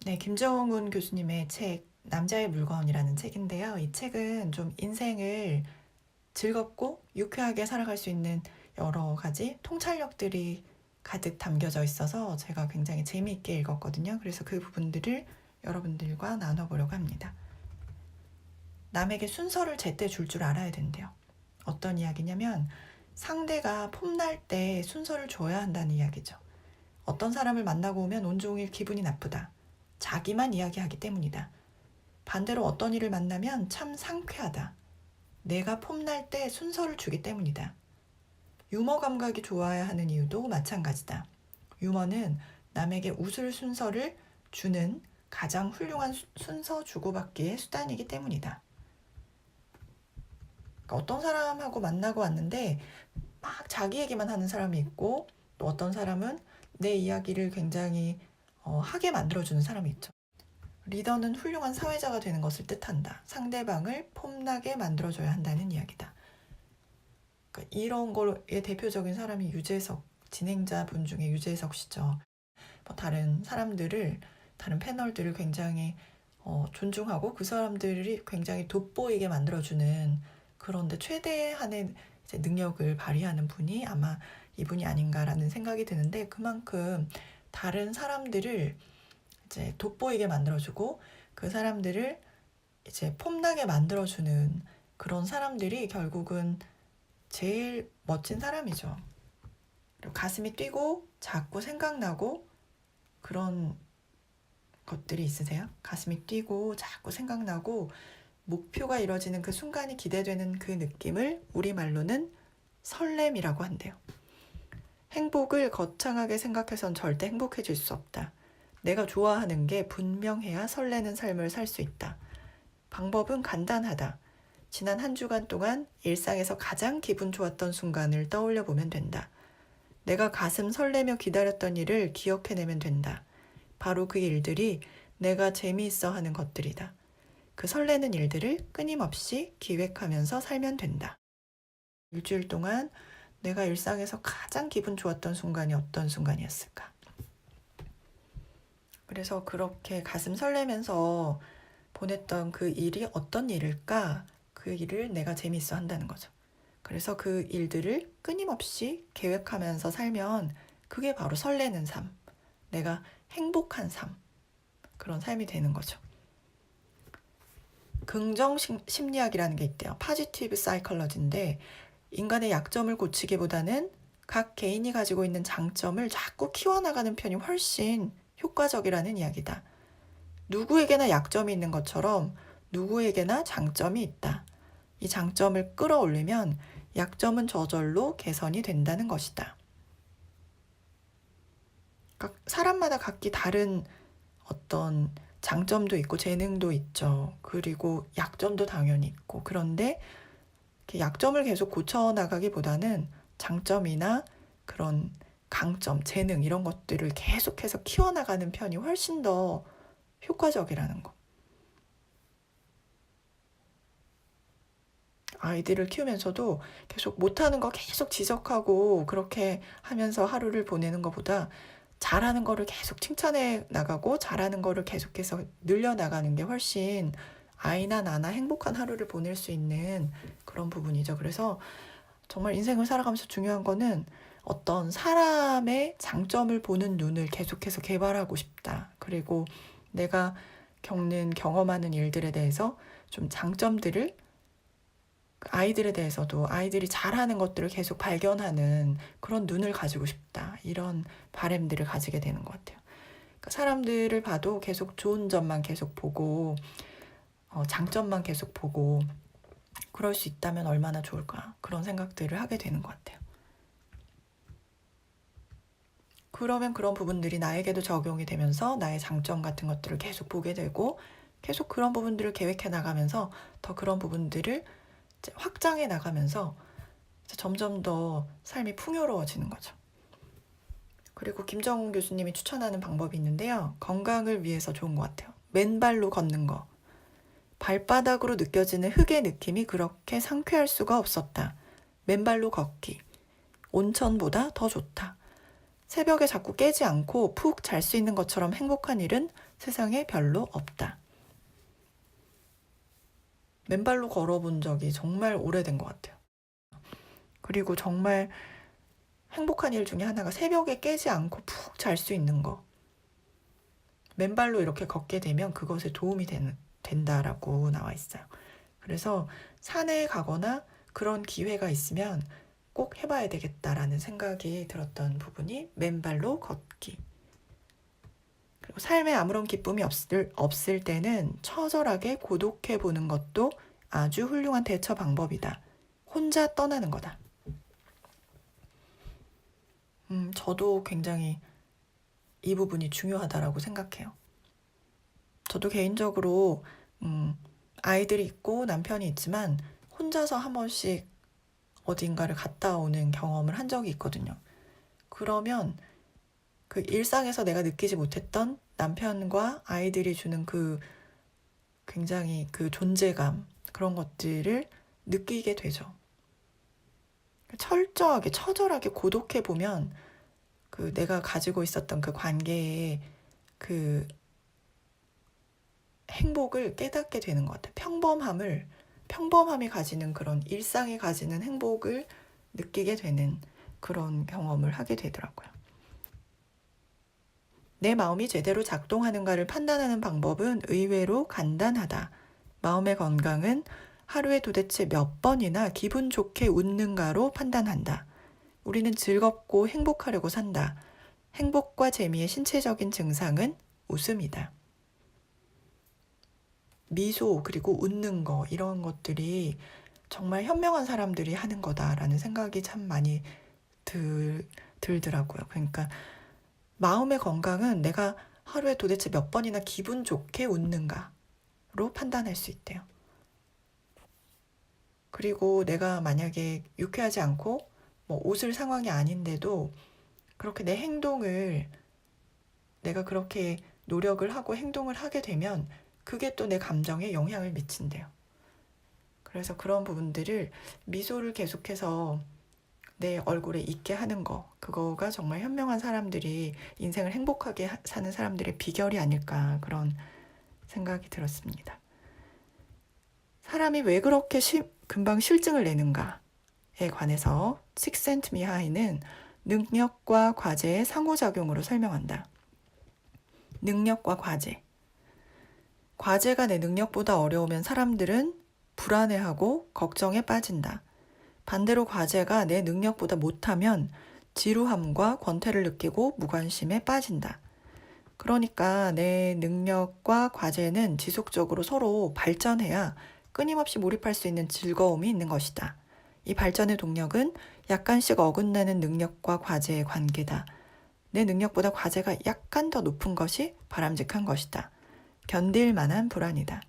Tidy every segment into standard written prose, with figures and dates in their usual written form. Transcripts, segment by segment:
네, 김정은 교수님의 책, 남자의 물건이라는 책인데요. 이 책은 좀 인생을 즐겁고 유쾌하게 살아갈 수 있는 여러 가지 통찰력들이 가득 담겨져 있어서 제가 굉장히 재미있게 읽었거든요. 그래서 그 부분들을 여러분들과 나눠보려고 합니다. 남에게 순서를 제때 줄 줄 알아야 된대요. 어떤 이야기냐면 상대가 폼날 때 순서를 줘야 한다는 이야기죠. 어떤 사람을 만나고 오면 온종일 기분이 나쁘다. 자기만 이야기하기 때문이다. 반대로 어떤 일을 만나면 참 상쾌하다. 내가 폼날 때 순서를 주기 때문이다. 유머 감각이 좋아야 하는 이유도 마찬가지다. 유머는 남에게 웃을 순서를 주는 가장 훌륭한 순서 주고받기의 수단이기 때문이다. 그러니까 어떤 사람하고 만나고 왔는데 막 자기 얘기만 하는 사람이 있고 또 어떤 사람은 내 이야기를 굉장히 하게 만들어주는 사람이 있죠. 리더는 훌륭한 사회자가 되는 것을 뜻한다. 상대방을 폼나게 만들어줘야 한다는 이야기다. 그러니까 이런 거의 대표적인 사람이 유재석, 진행자분 중에 유재석 씨죠. 뭐 다른 사람들을, 다른 패널들을 굉장히 존중하고 그 사람들이 굉장히 돋보이게 만들어주는 그런데 최대한의 이제 능력을 발휘하는 분이 아마 이분이 아닌가라는 생각이 드는데 그만큼 다른 사람들을 이제 돋보이게 만들어주고 그 사람들을 이제 폼나게 만들어주는 그런 사람들이 결국은 제일 멋진 사람이죠. 그리고 가슴이 뛰고 자꾸 생각나고 그런 것들이 있으세요? 가슴이 뛰고 자꾸 생각나고 목표가 이뤄지는 그 순간이 기대되는 그 느낌을 우리말로는 설렘이라고 한대요. 행복을 거창하게 생각해선 절대 행복해질 수 없다. 내가 좋아하는 게 분명해야 설레는 삶을 살 수 있다. 방법은 간단하다. 지난 한 주간 동안 일상에서 가장 기분 좋았던 순간을 떠올려 보면 된다. 내가 가슴 설레며 기다렸던 일을 기억해내면 된다. 바로 그 일들이 내가 재미있어 하는 것들이다. 그 설레는 일들을 끊임없이 기획하면서 살면 된다. 일주일 동안 내가 일상에서 가장 기분 좋았던 순간이 어떤 순간이었을까? 그래서 그렇게 가슴 설레면서 보냈던 그 일이 어떤 일일까? 그 일을 내가 재밌어 한다는 거죠. 그래서 그 일들을 끊임없이 계획하면서 살면 그게 바로 설레는 삶, 내가 행복한 삶, 그런 삶이 되는 거죠. 긍정 심리학이라는 게 있대요. 파지티브 사이컬러지인데 인간의 약점을 고치기보다는 각 개인이 가지고 있는 장점을 자꾸 키워나가는 편이 훨씬 효과적이라는 이야기다. 누구에게나 약점이 있는 것처럼 누구에게나 장점이 있다. 이 장점을 끌어올리면 약점은 저절로 개선이 된다는 것이다. 그러니까 사람마다 각기 다른 어떤 장점도 있고 재능도 있죠. 그리고 약점도 당연히 있고. 그런데 약점을 계속 고쳐나가기보다는 장점이나 그런 강점, 재능 이런 것들을 계속해서 키워나가는 편이 훨씬 더 효과적이라는 거. 아이들을 키우면서도 계속 못하는 거 계속 지적하고 그렇게 하면서 하루를 보내는 것보다 잘하는 거를 계속 칭찬해 나가고 잘하는 거를 계속해서 늘려나가는 게 훨씬 아이나 나나 행복한 하루를 보낼 수 있는 그런 부분이죠. 그래서 정말 인생을 살아가면서 중요한 거는 어떤 사람의 장점을 보는 눈을 계속해서 개발하고 싶다. 그리고 내가 겪는 경험하는 일들에 대해서 좀 장점들을 아이들에 대해서도 아이들이 잘하는 것들을 계속 발견하는 그런 눈을 가지고 싶다. 이런 바람들을 가지게 되는 것 같아요. 그러니까 사람들을 봐도 계속 좋은 점만 계속 보고 장점만 계속 보고 그럴 수 있다면 얼마나 좋을까. 그런 생각들을 하게 되는 것 같아요. 그러면 그런 부분들이 나에게도 적용이 되면서 나의 장점 같은 것들을 계속 보게 되고 계속 그런 부분들을 계획해 나가면서 더 그런 부분들을 확장해 나가면서 점점 더 삶이 풍요로워지는 거죠. 그리고 김정은 교수님이 추천하는 방법이 있는데요. 건강을 위해서 좋은 것 같아요. 맨발로 걷는 거. 발바닥으로 느껴지는 흙의 느낌이 그렇게 상쾌할 수가 없었다. 맨발로 걷기. 온천보다 더 좋다. 새벽에 자꾸 깨지 않고 푹 잘 수 있는 것처럼 행복한 일은 세상에 별로 없다. 맨발로 걸어본 적이 정말 오래된 것 같아요. 그리고 정말 행복한 일 중에 하나가 새벽에 깨지 않고 푹 잘 수 있는 거. 맨발로 이렇게 걷게 되면 그것에 도움이 된다라고 나와 있어요. 그래서 산에 가거나 그런 기회가 있으면 꼭 해봐야 되겠다라는 생각이 들었던 부분이 맨발로 걷기. 그리고 삶에 아무런 기쁨이 없을 때는 처절하게 고독해 보는 것도 아주 훌륭한 대처 방법이다. 혼자 떠나는 거다. 저도 굉장히 이 부분이 중요하다라고 생각해요. 저도 개인적으로 아이들이 있고 남편이 있지만 혼자서 한 번씩 어딘가를 갔다 오는 경험을 한 적이 있거든요. 그러면 그 일상에서 내가 느끼지 못했던 남편과 아이들이 주는 그 굉장히 그 존재감, 그런 것들을 느끼게 되죠. 처절하게 고독해 보면 그 내가 가지고 있었던 그 관계의 그 행복을 깨닫게 되는 것 같아요. 평범함이 가지는 그런 일상이 가지는 행복을 느끼게 되는 그런 경험을 하게 되더라고요. 내 마음이 제대로 작동하는가를 판단하는 방법은 의외로 간단하다. 마음의 건강은 하루에 도대체 몇 번이나 기분 좋게 웃는가로 판단한다. 우리는 즐겁고 행복하려고 산다. 행복과 재미의 신체적인 증상은 웃음이다. 미소 그리고 웃는 거 이런 것들이 정말 현명한 사람들이 하는 거다라는 생각이 참 많이 들더라고요. 그러니까 마음의 건강은 내가 하루에 도대체 몇 번이나 기분 좋게 웃는가로 판단할 수 있대요. 그리고 내가 만약에 유쾌하지 않고 뭐 웃을 상황이 아닌데도 그렇게 내 행동을 내가 그렇게 노력을 하고 행동을 하게 되면 그게 또 내 감정에 영향을 미친대요. 그래서 그런 부분들을 미소를 계속해서 내 얼굴에 있게 하는 거, 그거가 정말 현명한 사람들이 인생을 행복하게 사는 사람들의 비결이 아닐까 그런 생각이 들었습니다. 사람이 왜 그렇게 금방 실증을 내는가에 관해서 식센트미하이는 능력과 과제의 상호작용으로 설명한다. 능력과 과제. 과제가 내 능력보다 어려우면 사람들은 불안해하고 걱정에 빠진다. 반대로 과제가 내 능력보다 못하면 지루함과 권태를 느끼고 무관심에 빠진다. 그러니까 내 능력과 과제는 지속적으로 서로 발전해야 끊임없이 몰입할 수 있는 즐거움이 있는 것이다. 이 발전의 동력은 약간씩 어긋나는 능력과 과제의 관계다. 내 능력보다 과제가 약간 더 높은 것이 바람직한 것이다. 견딜 만한 불안이다.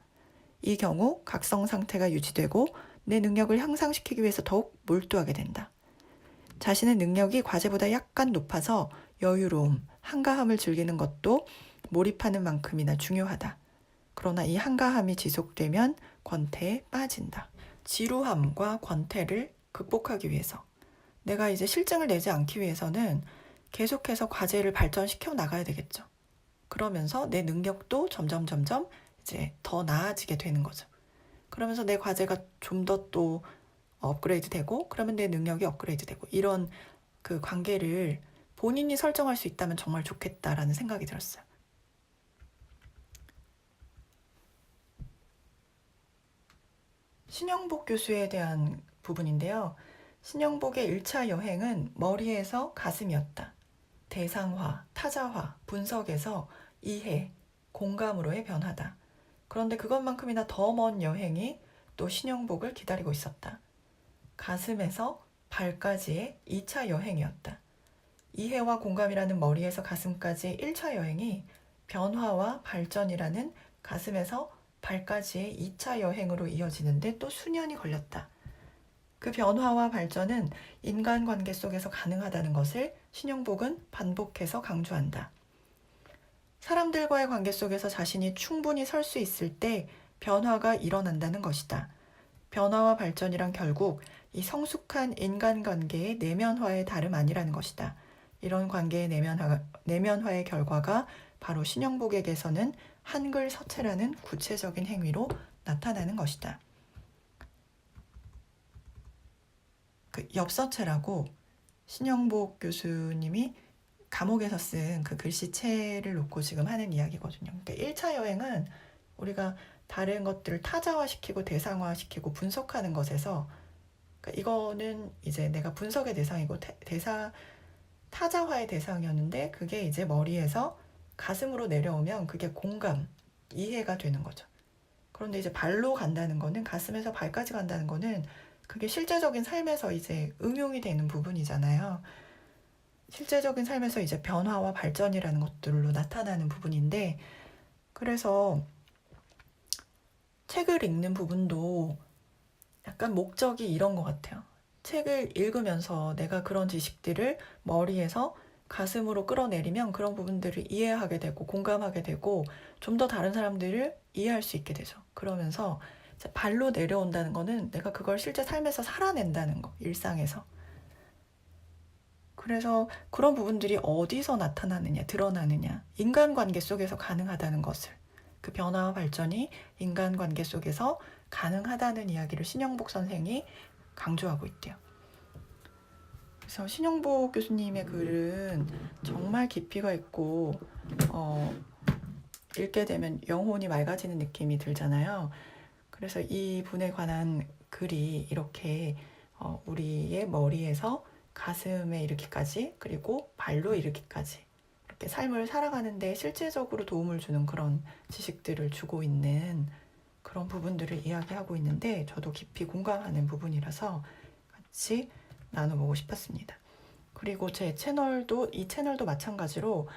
이 경우 각성 상태가 유지되고 내 능력을 향상시키기 위해서 더욱 몰두하게 된다. 자신의 능력이 과제보다 약간 높아서 여유로움, 한가함을 즐기는 것도 몰입하는 만큼이나 중요하다. 그러나 이 한가함이 지속되면 권태에 빠진다. 지루함과 권태를 극복하기 위해서 내가 이제 실증을 내지 않기 위해서는 계속해서 과제를 발전시켜 나가야 되겠죠. 그러면서 내 능력도 점점 이제 더 나아지게 되는 거죠. 그러면서 내 과제가 좀 더 또 업그레이드 되고 그러면 내 능력이 업그레이드 되고 이런 그 관계를 본인이 설정할 수 있다면 정말 좋겠다라는 생각이 들었어요. 신영복 교수에 대한 부분인데요. 신영복의 1차 여행은 머리에서 가슴이었다. 대상화, 타자화, 분석에서 이해, 공감으로의 변화다. 그런데 그것만큼이나 더 먼 여행이 또 신영복을 기다리고 있었다. 가슴에서 발까지의 2차 여행이었다. 이해와 공감이라는 머리에서 가슴까지의 1차 여행이 변화와 발전이라는 가슴에서 발까지의 2차 여행으로 이어지는데 또 수년이 걸렸다. 그 변화와 발전은 인간관계 속에서 가능하다는 것을 신영복은 반복해서 강조한다. 사람들과의 관계 속에서 자신이 충분히 설 수 있을 때 변화가 일어난다는 것이다. 변화와 발전이란 결국 이 성숙한 인간관계의 내면화의 다름 아니라는 것이다. 이런 관계의 내면화의 결과가 바로 신영복에게서는 한글 서체라는 구체적인 행위로 나타나는 것이다. 그 엽서체라고 신영복 교수님이 감옥에서 쓴 그 글씨체를 놓고 지금 하는 이야기거든요. 그러니까 1차 여행은 우리가 다른 것들을 타자화시키고 대상화시키고 분석하는 것에서, 그러니까 이거는 이제 내가 분석의 대상이고 타자화의 대상이었는데, 그게 이제 머리에서 가슴으로 내려오면 그게 공감, 이해가 되는 거죠. 그런데 이제 발로 간다는 거는, 가슴에서 발까지 간다는 거는 그게 실제적인 삶에서 이제 응용이 되는 부분이잖아요. 실제적인 삶에서 이제 변화와 발전이라는 것들로 나타나는 부분인데, 그래서 책을 읽는 부분도 약간 목적이 이런 것 같아요. 책을 읽으면서 내가 그런 지식들을 머리에서 가슴으로 끌어내리면 그런 부분들을 이해하게 되고 공감하게 되고 좀 더 다른 사람들을 이해할 수 있게 되죠. 그러면서 발로 내려온다는 거는 내가 그걸 실제 삶에서 살아낸다는 거, 일상에서. 그래서 그런 부분들이 어디서 나타나느냐, 드러나느냐, 인간관계 속에서 가능하다는 것을, 그 변화와 발전이 인간관계 속에서 가능하다는 이야기를 신영복 선생이 강조하고 있대요. 그래서 신영복 교수님의 글은 정말 깊이가 있고 읽게 되면 영혼이 맑아지는 느낌이 들잖아요. 그래서 이 분에 관한 글이 이렇게 우리의 머리에서 가슴에 이르기까지, 그리고 발로 이르기까지 이렇게 삶을 살아가는데 실제적으로 도움을 주는 그런 지식들을 주고 있는 그런 부분들을 이야기하고 있는데, 저도 깊이 공감하는 부분이라서 같이 나눠보고 싶었습니다. 그리고 제 채널도, 이 채널도 마찬가지로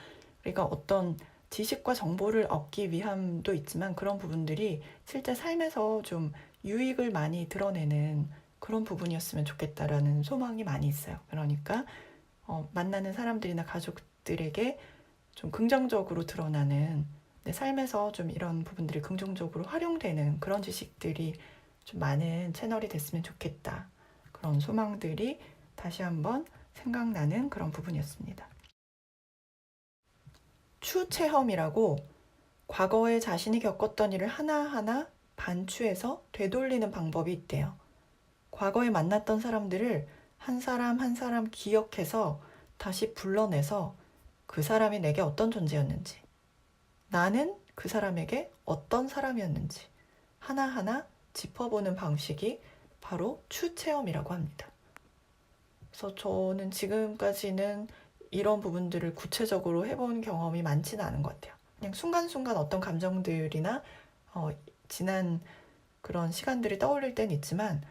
우리가 어떤 지식과 정보를 얻기 위함도 있지만 그런 부분들이 실제 삶에서 좀 유익을 많이 드러내는 그런 부분이었으면 좋겠다라는 소망이 많이 있어요. 그러니까 만나는 사람들이나 가족들에게 좀 긍정적으로 드러나는, 내 삶에서 좀 이런 부분들이 긍정적으로 활용되는 그런 지식들이 좀 많은 채널이 됐으면 좋겠다. 그런 소망들이 다시 한번 생각나는 그런 부분이었습니다. 추체험이라고 과거에 자신이 겪었던 일을 하나하나 반추해서 되돌리는 방법이 있대요. 과거에 만났던 사람들을 한 사람 한 사람 기억해서 다시 불러내서 그 사람이 내게 어떤 존재였는지, 나는 그 사람에게 어떤 사람이었는지 하나하나 짚어보는 방식이 바로 추체험이라고 합니다. 그래서 저는 지금까지는 이런 부분들을 구체적으로 해본 경험이 많지는 않은 것 같아요. 그냥 순간순간 어떤 감정들이나 지난 그런 시간들이 떠올릴 때는 있지만,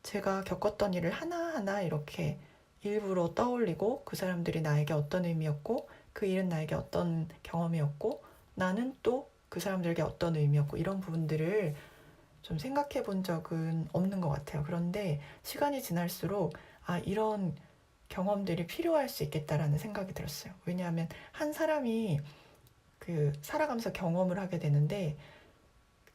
제가 겪었던 일을 하나하나 이렇게 일부러 떠올리고 그 사람들이 나에게 어떤 의미였고 그 일은 나에게 어떤 경험이었고 나는 또 그 사람들에게 어떤 의미였고, 이런 부분들을 좀 생각해 본 적은 없는 것 같아요. 그런데 시간이 지날수록 이런 경험들이 필요할 수 있겠다라는 생각이 들었어요. 왜냐하면 한 사람이 그 살아가면서 경험을 하게 되는데,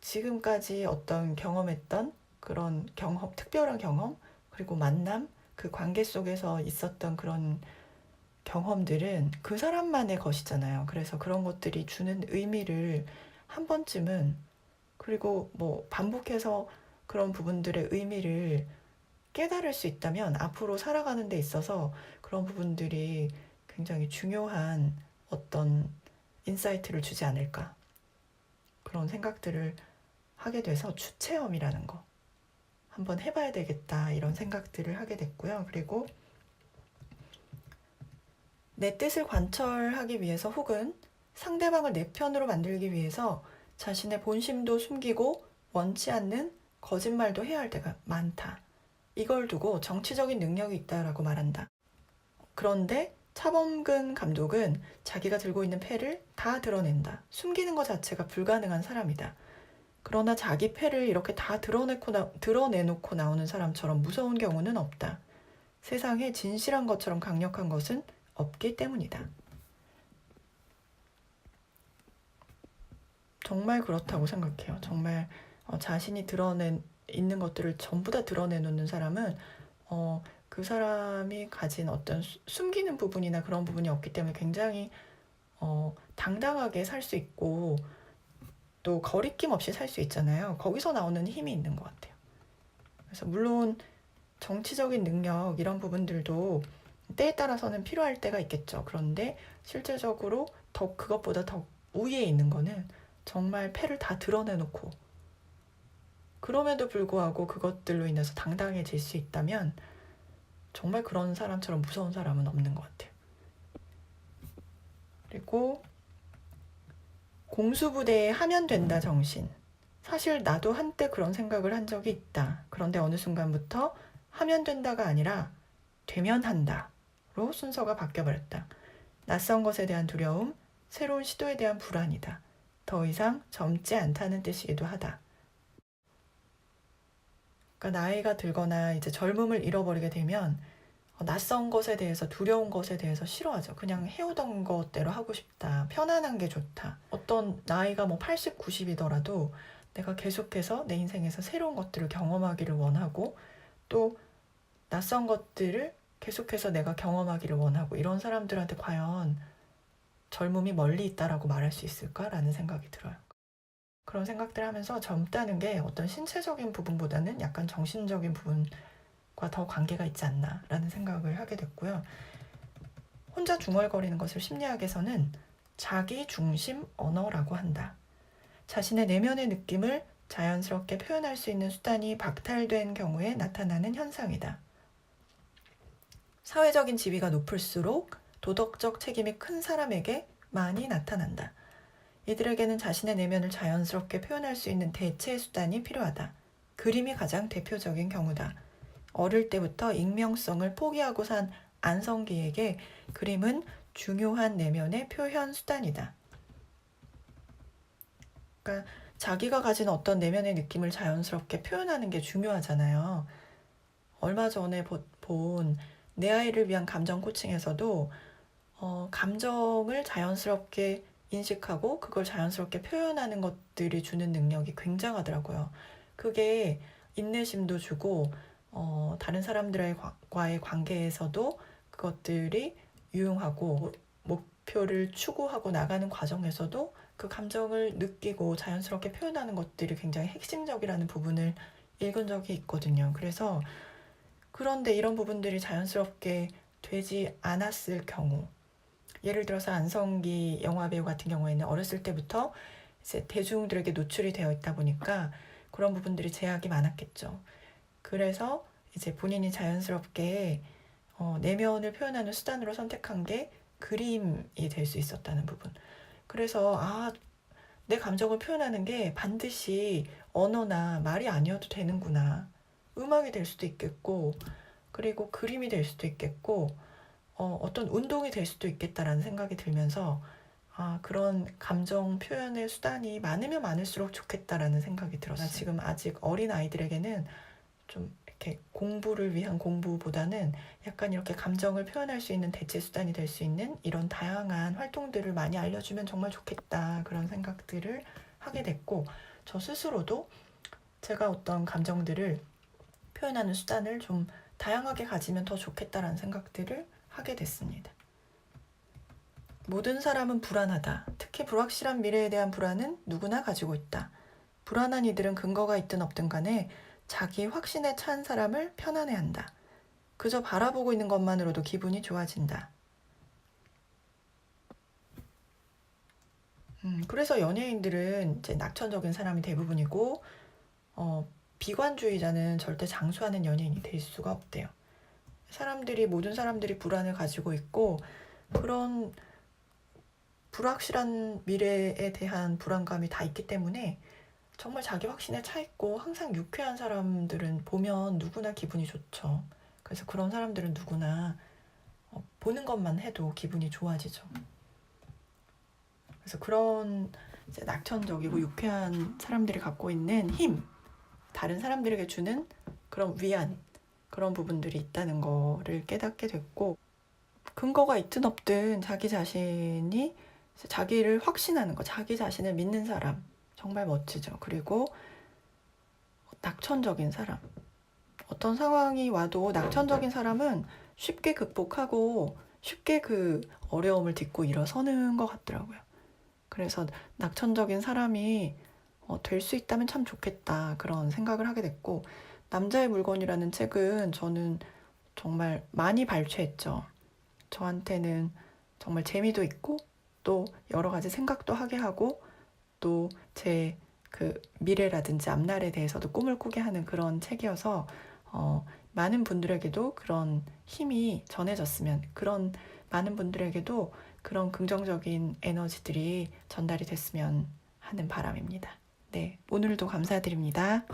지금까지 어떤 경험했던 그런 경험, 특별한 경험, 그리고 만남, 그 관계 속에서 있었던 그런 경험들은 그 사람만의 것이잖아요. 그래서 그런 것들이 주는 의미를 한 번쯤은, 그리고 뭐 반복해서 그런 부분들의 의미를 깨달을 수 있다면 앞으로 살아가는 데 있어서 그런 부분들이 굉장히 중요한 어떤 인사이트를 주지 않을까, 그런 생각들을 하게 돼서 추체험이라는 거 한번 해봐야 되겠다, 이런 생각들을 하게 됐고요. 그리고 내 뜻을 관철하기 위해서 혹은 상대방을 내 편으로 만들기 위해서 자신의 본심도 숨기고 원치 않는 거짓말도 해야 할 때가 많다. 이걸 두고 정치적인 능력이 있다라고 말한다. 그런데 차범근 감독은 자기가 들고 있는 패를 다 드러낸다. 숨기는 것 자체가 불가능한 사람이다. 그러나 자기 패를 이렇게 다 드러내놓고 나오는 사람처럼 무서운 경우는 없다. 세상에 진실한 것처럼 강력한 것은 없기 때문이다. 정말 그렇다고 생각해요. 정말 자신이 있는 것들을 전부 다 드러내놓는 사람은 그 사람이 가진 어떤 숨기는 부분이나 그런 부분이 없기 때문에 굉장히 당당하게 살 수 있고 또 거리낌 없이 살 수 있잖아요. 거기서 나오는 힘이 있는 것 같아요. 그래서 물론 정치적인 능력 이런 부분들도 때에 따라서는 필요할 때가 있겠죠. 그런데 실제적으로 그것보다 더 우위에 있는 거는 정말 패를 다 드러내놓고 그럼에도 불구하고 그것들로 인해서 당당해질 수 있다면 정말 그런 사람처럼 무서운 사람은 없는 것 같아요. 그리고 공수부대에 하면 된다 정신. 사실 나도 한때 그런 생각을 한 적이 있다. 그런데 어느 순간부터 하면 된다가 아니라 되면 한다로 순서가 바뀌어버렸다. 낯선 것에 대한 두려움, 새로운 시도에 대한 불안이다. 더 이상 젊지 않다는 뜻이기도 하다. 그러니까 나이가 들거나 이제 젊음을 잃어버리게 되면 낯선 것에 대해서 두려운 것에 대해서 싫어하죠. 그냥 해오던 것대로 하고 싶다. 편안한 게 좋다. 어떤 나이가 뭐 80, 90이더라도 내가 계속해서 내 인생에서 새로운 것들을 경험하기를 원하고 또 낯선 것들을 계속해서 내가 경험하기를 원하고 이런 사람들한테 과연 젊음이 멀리 있다라고 말할 수 있을까라는 생각이 들어요. 그런 생각들 하면서 젊다는 게 어떤 신체적인 부분보다는 약간 정신적인 부분과 더 관계가 있지 않나라는 생각을 하게 됐고요. 혼자 중얼거리는 것을 심리학에서는 자기 중심 언어라고 한다. 자신의 내면의 느낌을 자연스럽게 표현할 수 있는 수단이 박탈된 경우에 나타나는 현상이다. 사회적인 지위가 높을수록 도덕적 책임이 큰 사람에게 많이 나타난다. 이들에게는 자신의 내면을 자연스럽게 표현할 수 있는 대체 수단이 필요하다. 그림이 가장 대표적인 경우다. 어릴 때부터 익명성을 포기하고 산 안성기에게 그림은 중요한 내면의 표현 수단이다. 그러니까 자기가 가진 어떤 내면의 느낌을 자연스럽게 표현하는 게 중요하잖아요. 얼마 전에 본 내 아이를 위한 감정 코칭에서도 감정을 자연스럽게 인식하고 그걸 자연스럽게 표현하는 것들이 주는 능력이 굉장하더라고요. 그게 인내심도 주고 다른 사람들과의 관계에서도 그것들이 유용하고 목표를 추구하고 나가는 과정에서도 그 감정을 느끼고 자연스럽게 표현하는 것들이 굉장히 핵심적이라는 부분을 읽은 적이 있거든요. 그래서 그런데 이런 부분들이 자연스럽게 되지 않았을 경우 예를 들어서 안성기 영화배우 같은 경우에는 어렸을 때부터 이제 대중들에게 노출이 되어 있다 보니까 그런 부분들이 제약이 많았겠죠. 그래서 이제 본인이 자연스럽게 내면을 표현하는 수단으로 선택한 게 그림이 될 수 있었다는 부분. 그래서 내 감정을 표현하는 게 반드시 언어나 말이 아니어도 되는구나. 음악이 될 수도 있겠고 그리고 그림이 될 수도 있겠고 어떤 운동이 될 수도 있겠다라는 생각이 들면서 그런 감정 표현의 수단이 많으면 많을수록 좋겠다라는 생각이 들었어요. 지금 아직 어린 아이들에게는 좀 이렇게 공부를 위한 공부보다는 약간 이렇게 감정을 표현할 수 있는 대체 수단이 될 수 있는 이런 다양한 활동들을 많이 알려주면 정말 좋겠다 그런 생각들을 하게 됐고 저 스스로도 제가 어떤 감정들을 표현하는 수단을 좀 다양하게 가지면 더 좋겠다라는 생각들을 하게 됐습니다. 모든 사람은 불안하다. 특히 불확실한 미래에 대한 불안은 누구나 가지고 있다. 불안한 이들은 근거가 있든 없든 간에 자기 확신에 찬 사람을 편안해한다. 그저 바라보고 있는 것만으로도 기분이 좋아진다. 그래서 연예인들은 이제 낙천적인 사람이 대부분이고 비관주의자는 절대 장수하는 연예인이 될 수가 없대요. 모든 사람들이 불안을 가지고 있고 그런 불확실한 미래에 대한 불안감이 다 있기 때문에 정말 자기 확신에 차 있고 항상 유쾌한 사람들은 보면 누구나 기분이 좋죠. 그래서 그런 사람들은 누구나 보는 것만 해도 기분이 좋아지죠. 그래서 그런 이제 낙천적이고 유쾌한 사람들이 갖고 있는 힘, 다른 사람들에게 주는 그런 위안, 그런 부분들이 있다는 거를 깨닫게 됐고 근거가 있든 없든 자기 자신이 자기를 확신하는 거, 자기 자신을 믿는 사람 정말 멋지죠. 그리고 낙천적인 사람, 어떤 상황이 와도 낙천적인 사람은 쉽게 극복하고 쉽게 그 어려움을 딛고 일어서는 것 같더라고요. 그래서 낙천적인 사람이 될 수 있다면 참 좋겠다 그런 생각을 하게 됐고, 남자의 물건이라는 책은 저는 정말 많이 발췌했죠. 저한테는 정말 재미도 있고 또 여러 가지 생각도 하게 하고 또 제 그 미래라든지 앞날에 대해서도 꿈을 꾸게 하는 그런 책이어서 많은 분들에게도 그런 힘이 전해졌으면, 그런 많은 분들에게도 그런 긍정적인 에너지들이 전달이 됐으면 하는 바람입니다. 네, 오늘도 감사드립니다.